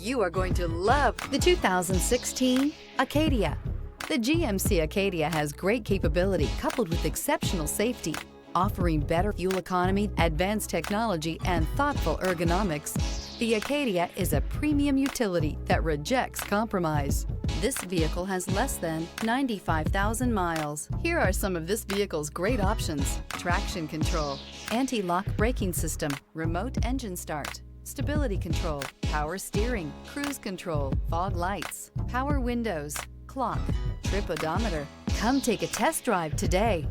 You are going to love the 2016 Acadia. The GMC Acadia has great capability coupled with exceptional safety, offering better fuel economy, advanced technology, and thoughtful ergonomics. The Acadia is a premium utility that rejects compromise. This vehicle has less than 95,000 miles. Here are some of this vehicle's great options: traction control, anti-lock braking system, remote engine start, stability control, power steering, cruise control, fog lights, power windows, clock, trip odometer. Come take a test drive today.